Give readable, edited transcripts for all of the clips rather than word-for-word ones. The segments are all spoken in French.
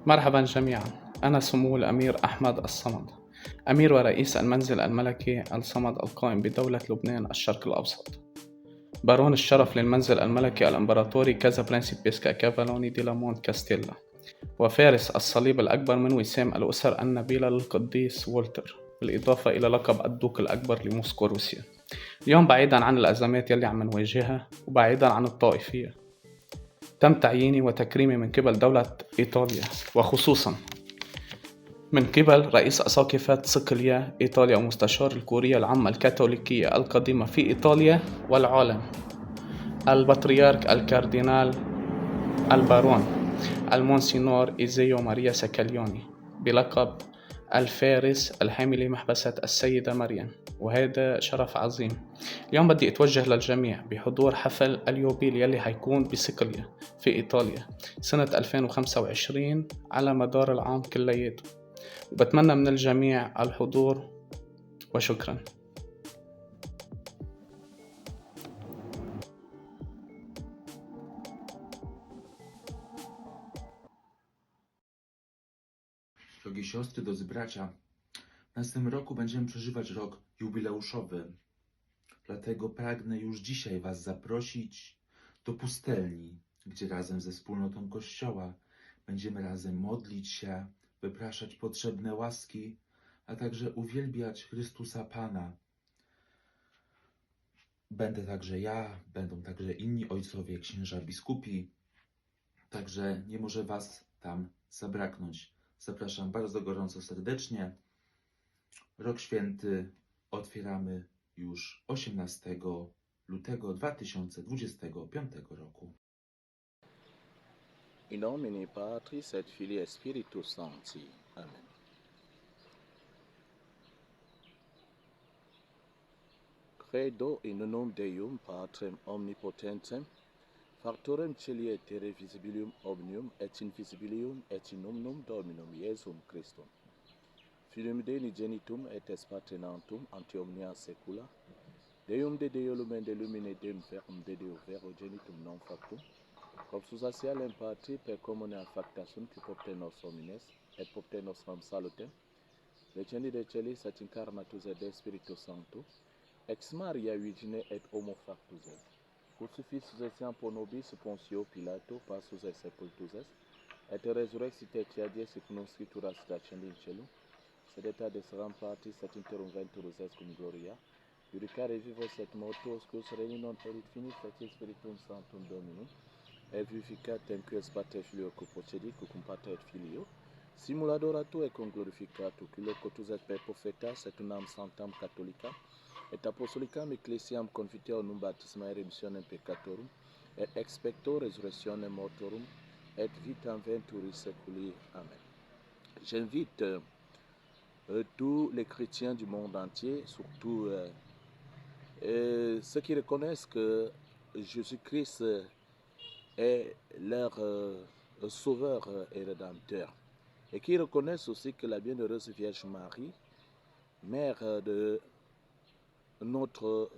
مرحبا جميعا، أنا سمو الأمير أحمد الصمد، أمير ورئيس المنزل الملكي الصمد القائم بدولة لبنان الشرق الأوسط. بارون الشرف للمنزل الملكي الإمبراطوري كازا برنسيبيسكا كافالوني دي لامونت كاستيلا، وفارس الصليب الأكبر من وسام الأسر النبيلة للقديس وولتر، بالإضافة إلى لقب الدوق الأكبر لموسكو روسيا. اليوم بعيدا عن الأزمات يلي عم نواجهها وبعيدا عن الطائفية، تم تعييني وتكريمي من قبل دولة إيطاليا، وخصوصا من قبل رئيس أساقفة صقلية إيطاليا ومستشار الكورية العامة الكاثوليكية القديمة في إيطاليا والعالم، البطريرك الكاردينال البارون المونسينور إيزيو ماريا سكاليوني، بلقب الفارس الحامل لمحبسة السيدة مريم، وهذا شرف عظيم. اليوم بدي أتوجه للجميع بحضور حفل اليوبيل يلي حيكون بصقلية في إيطاليا سنة 2025 على مدار العام كلياته، وبتمنى من الجميع الحضور، وشكرا. Drogie siostry, drodzy bracia, w następnym roku będziemy przeżywać rok jubileuszowy. Dlatego pragnę już dzisiaj Was zaprosić do pustelni, gdzie razem ze wspólnotą Kościoła będziemy razem modlić się, wypraszać potrzebne łaski, a także uwielbiać Chrystusa Pana. Będę także ja, będą także inni ojcowie, księża biskupi, także nie może Was tam zabraknąć. Zapraszam bardzo gorąco serdecznie. Rok Święty otwieramy już 18 lutego 2025 roku. In nomine Patris et Filii et Spiritus Sancti. Amen. Credo in unum Deum Patrem omnipotentem, factorem celi et terrae visibilium omnium et invisibilium et in omnium Dominum Iesum Christum, Filium Dei unigenitum et Patrinatum ante omnia saecula, Deum de Deo lumen de lumine Deum verum de Deo vero genitum non factum, Copsus asialem patri per communem factatum qui popte nos homines et popte nostram salutem, Regendi de celis et incarnatus et de Spiritus Sanctus, ex Maria Virgine et homo factus est, crucifixus etiam pro nobis Pontio Pilato passus et sepultus est, et resurrexit etiam die sic non scriptura sit accendi in cielo, sedeta deseram partis et interventurus est cum gloria, judicare vivos et mortuos, quos regni non erit finis, et spiritum sanctum Dominum, et vivificat temques Pater Filio cum procedit, cum Pater et Filio, simuladoratur et cum glorificatur, qui locutus et per prophetas, et unam sanctam catholicam, et apostolicam ecclesiam confiteor num baptismae remissionem peccatorum, et expecto resurrectionem mortorum, et vitam venturi seculi. Amen. J'invite tous les chrétiens du monde entier, surtout ceux qui reconnaissent que Jésus-Christ est leur sauveur et rédempteur, et qui reconnaissent aussi que la bienheureuse Vierge Marie, mère de notre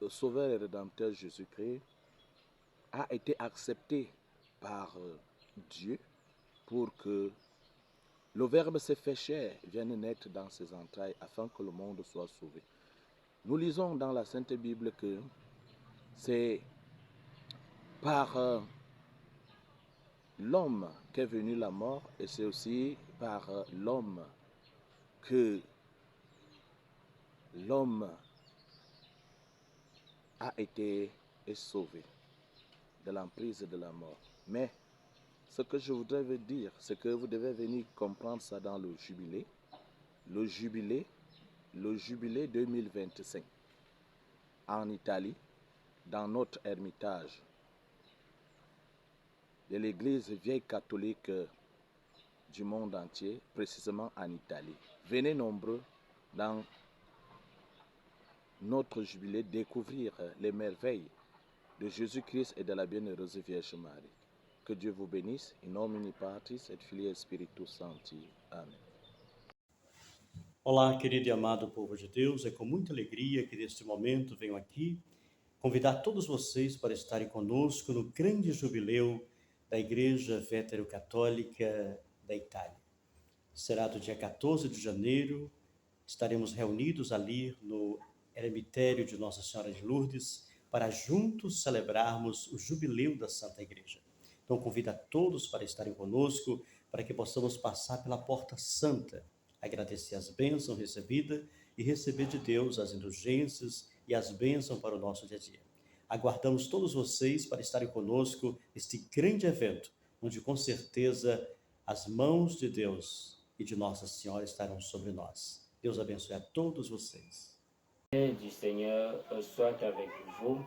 sauveur et rédempteur Jésus-Christ, a été acceptée par Dieu pour que le Verbe s'est fait chair, vienne naître dans ses entrailles afin que le monde soit sauvé. Nous lisons dans la Sainte Bible que c'est par l'homme qu'est venue la mort, et c'est aussi par l'homme que l'homme a été sauvé de l'emprise de la mort. Mais ce que je voudrais vous dire, c'est que vous devez venir comprendre ça dans le jubilé 2025 en Italie, dans notre ermitage de l'église vieille catholique du monde entier, précisément en Italie. Venez nombreux dans notre jubilé découvrir les merveilles de Jésus-Christ et de la bienheureuse Vierge Marie. Que Dieu vous bénisse, in nomine Patris et Filii et Spiritus Sancti. Amém. Olá, querido e amado povo de Deus, é com muita alegria que neste momento venho aqui convidar todos vocês para estarem conosco no grande jubileu da Igreja Vétero-Católica da Itália. Será do dia 14 de janeiro, estaremos reunidos ali no eremitério de Nossa Senhora de Lourdes para juntos celebrarmos o jubileu da Santa Igreja. Então, convido a todos para estarem conosco, para que possamos passar pela porta santa, agradecer as bênçãos recebidas e receber de Deus as indulgências e as bênçãos para o nosso dia a dia. Aguardamos todos vocês para estarem conosco neste grande evento, onde com certeza as mãos de Deus e de Nossa Senhora estarão sobre nós. Deus abençoe a todos vocês. Du Seigneur soit avec vous.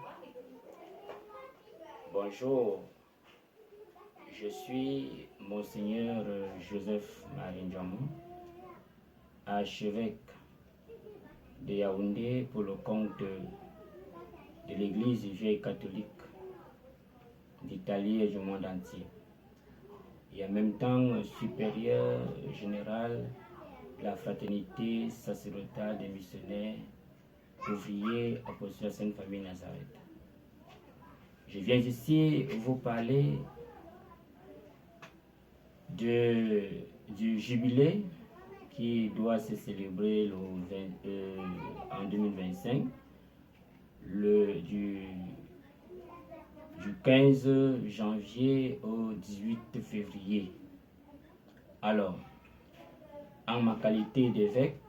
Bonjour, je suis Monseigneur Joseph Marinjamou, archevêque de Yaoundé pour le compte de l'Église vieille catholique d'Italie et du monde entier, et en même temps supérieur général de la fraternité sacerdotale des missionnaires ouvriers apostoliques de la Sainte Famille Nazareth. Je viens ici vous parler du jubilé qui doit se célébrer en 2025, du 15 janvier au 18 février. Alors, en ma qualité d'évêque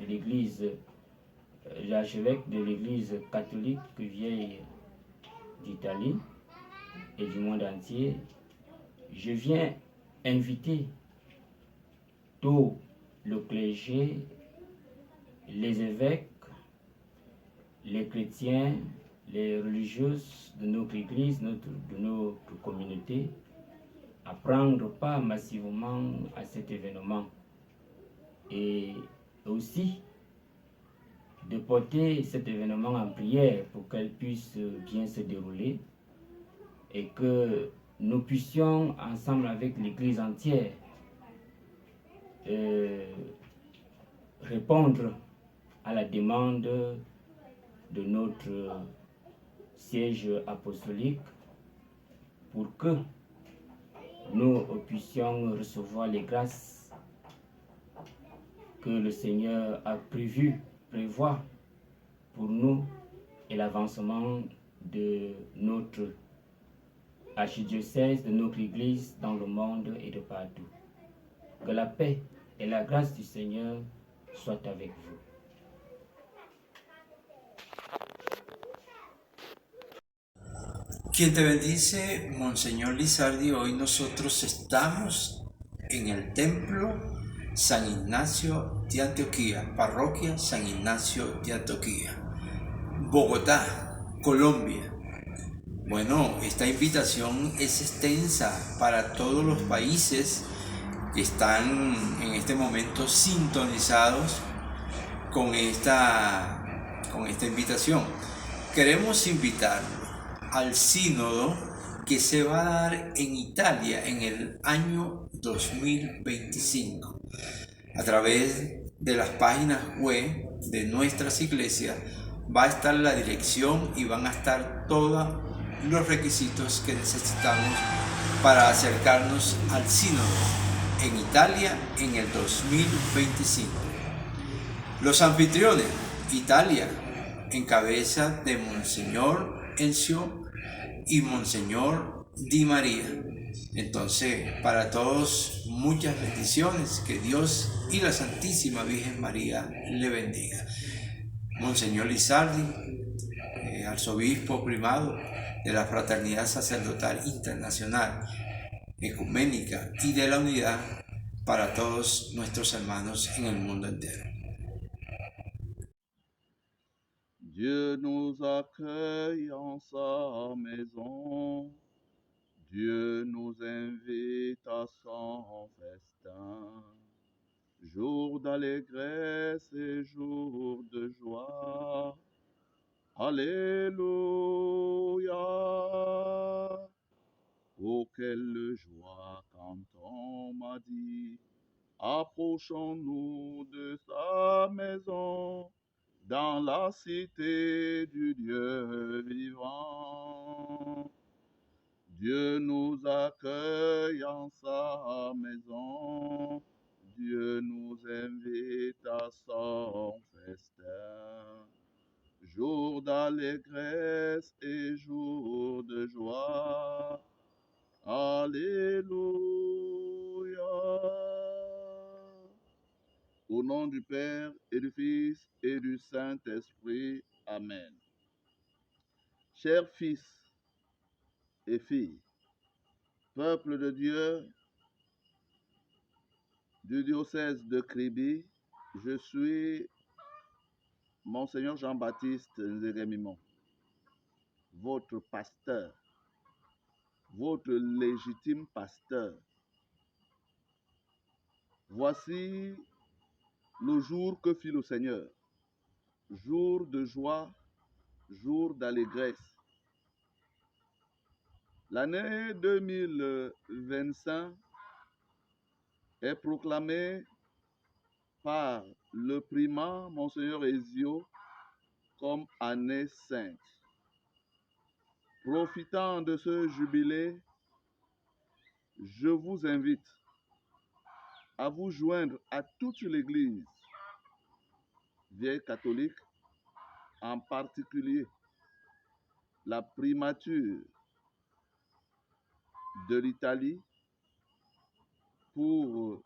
de l'Église, l'archevêque de l'Église catholique vieille d'Italie et du monde entier, je viens inviter tout le clergé, les évêques, les chrétiens, les religieuses de notre Église, de notre communauté, à prendre part massivement à cet événement. Et aussi de porter cet événement en prière pour qu'elle puisse bien se dérouler et que nous puissions ensemble avec l'Église entière répondre à la demande de notre siège apostolique pour que nous puissions recevoir les grâces que le Seigneur a prévoit pour nous et l'avancement de notre archidiocèse, de notre Église dans le monde et de partout. Que la paix et la grâce du Seigneur soit avec vous. Quien te bendice, Monseñor Lizardi. Hoy nosotros estamos en el templo San Ignacio de Antioquía, parroquia San Ignacio de Antioquía, Bogotá, Colombia. Bueno, esta invitación es extensa para todos los países que están en este momento sintonizados con esta invitación. Queremos invitarlo al sínodo que se va a dar en Italia en el año 2025. A través de las páginas web de nuestras iglesias va a estar la dirección y van a estar todos los requisitos que necesitamos para acercarnos al sínodo en Italia en el 2025. Los anfitriones, Italia, en cabeza de Monseñor Encio y Monseñor Di María. Entonces, para todos, muchas bendiciones, que Dios y la Santísima Virgen María le bendiga. Monseñor Lizardi, arzobispo primado de la Fraternidad Sacerdotal Internacional, Ecuménica y de la Unidad para todos nuestros hermanos en el mundo entero. Dieu nous accueille en sa maison. Dieu nous invite à son festin. Jour d'allégresse et jour de joie. Alléluia. Oh, quelle joie quand on m'a dit, approchons-nous de sa maison, dans la cité du Dieu vivant. Dieu nous accueille en sa maison, Dieu nous invite à son festin. Jour d'allégresse et jour de joie. Alléluia. Au nom du Père et du Fils et du Saint-Esprit. Amen. Chers fils et filles, peuple de Dieu du diocèse de Kribi, je suis Monseigneur Jean-Baptiste Nzérémimon, votre pasteur, votre légitime pasteur. Voici le jour que fit le Seigneur, jour de joie, jour d'allégresse. L'année 2025 est proclamée par le primat Monseigneur Ezio comme année sainte. Profitant de ce jubilé, je vous invite à vous joindre à toute l'Église vieille catholique, en particulier la primature de l'Italie, pour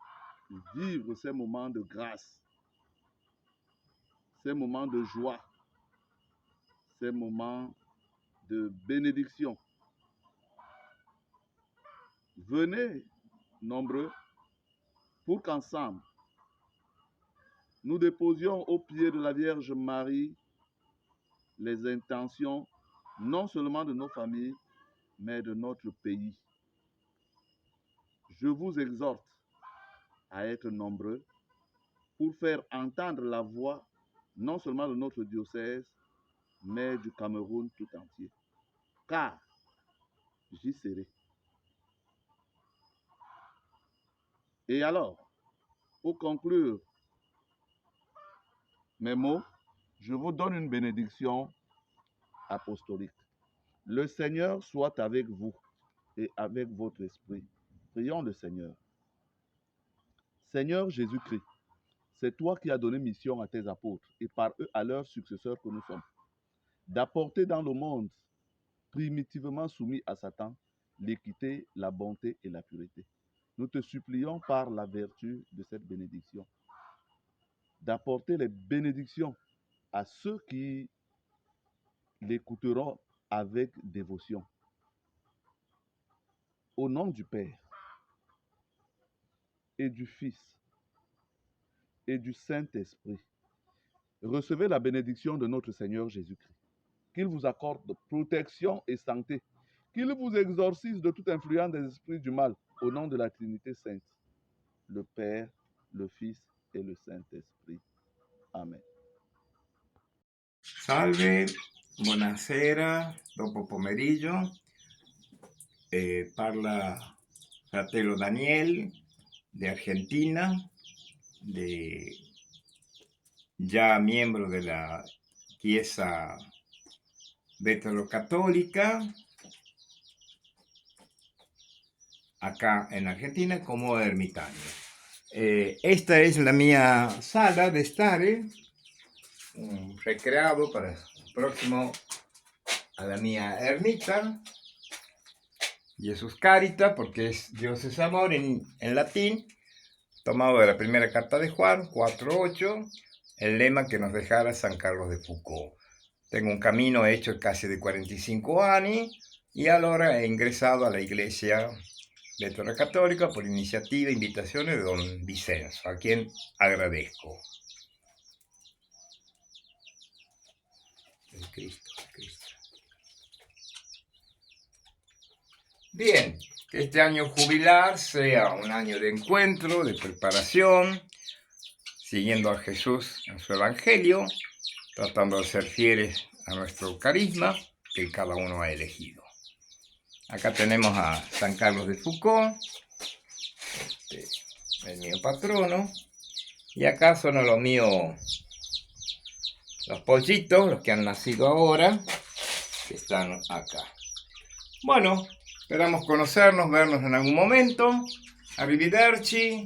vivre ces moments de grâce, ces moments de joie, ces moments de bénédiction. Venez nombreux pour qu'ensemble, nous déposions aux pieds de la Vierge Marie les intentions non seulement de nos familles, mais de notre pays. Je vous exhorte à être nombreux pour faire entendre la voix non seulement de notre diocèse, mais du Cameroun tout entier. Car j'y serai. Et alors, pour conclure mes mots, je vous donne une bénédiction apostolique. Le Seigneur soit avec vous et avec votre esprit. Prions le Seigneur. Seigneur Jésus-Christ, c'est toi qui as donné mission à tes apôtres et par eux à leurs successeurs que nous sommes, d'apporter dans le monde primitivement soumis à Satan l'équité, la bonté et la pureté. Nous te supplions par la vertu de cette bénédiction d'apporter les bénédictions à ceux qui l'écouteront avec dévotion. Au nom du Père et du Fils et du Saint-Esprit, recevez la bénédiction de notre Seigneur Jésus-Christ. Qu'il vous accorde protection et santé. Qu'il vous exorcise de toute influence des esprits du mal, au nom de la Trinité Sainte, le Père, le Fils e lo Saint-Esprit. Amen. Salve, buonasera, dopo pomeriggio. Parla fratello Daniel de Argentina, ya miembro de la Chiesa Veterocatólica acá en Argentina como ermitaño. Esta es la mia sala de stare, un recreado para próximo a la mia ermita. Jesús Carita, porque Dios es amor en latín, tomado de la primera carta de Juan 4:8, el lema que nos dejara San Carlos de Foucault. Tengo un camino hecho casi de 45 anni y allora he ingresado a la Iglesia Veterocatólica por iniciativa e invitazione de don Vicenzo, a quien agradezco. El Cristo. Bien, que este año jubilar sea un año de encuentro, de preparación, siguiendo a Jesús en su Evangelio, tratando de ser fieles a nuestro carisma que cada uno ha elegido. Acá tenemos a San Carlos de Foucault, el mío patrono, y acá son los míos, los pollitos, los que han nacido ahora, que están acá. Bueno, esperamos conocernos, vernos en algún momento. Arrivederci.